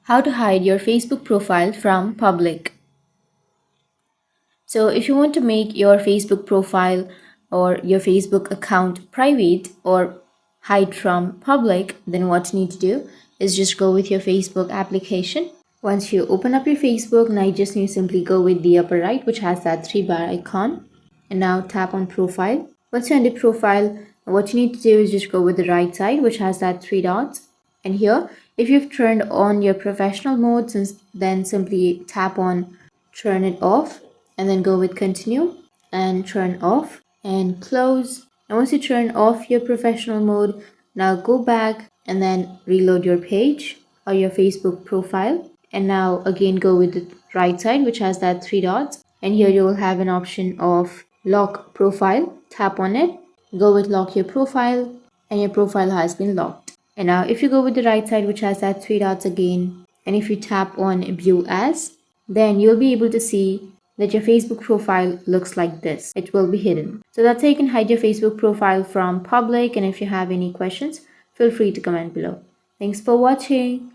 How to hide your Facebook profile from public. So if you want to make your Facebook profile or your Facebook account private or hide from public, then what you need to do is just go with your Facebook application. Once you open up your Facebook, now you just need to simply go with the upper right, which has that three bar icon, and now tap on profile. Once you're on the profile, what you need to do is just go with the right side, which has that three dots. And here, if you've turned on your professional mode, then simply tap on turn it off and then go with continue and turn off and close. And once you turn off your professional mode, now go back and then reload your page or your Facebook profile. And now again go with the right side, which has that three dots. And here you will have an option of lock profile. Tap on it, go with lock your profile, and your profile has been locked. And now if you go with the right side, which has that three dots again, and if you tap on view as, then you'll be able to see that your Facebook profile looks like this. It will be hidden. So that's how you can hide your Facebook profile from public. And if you have any questions, feel free to comment below. Thanks for watching.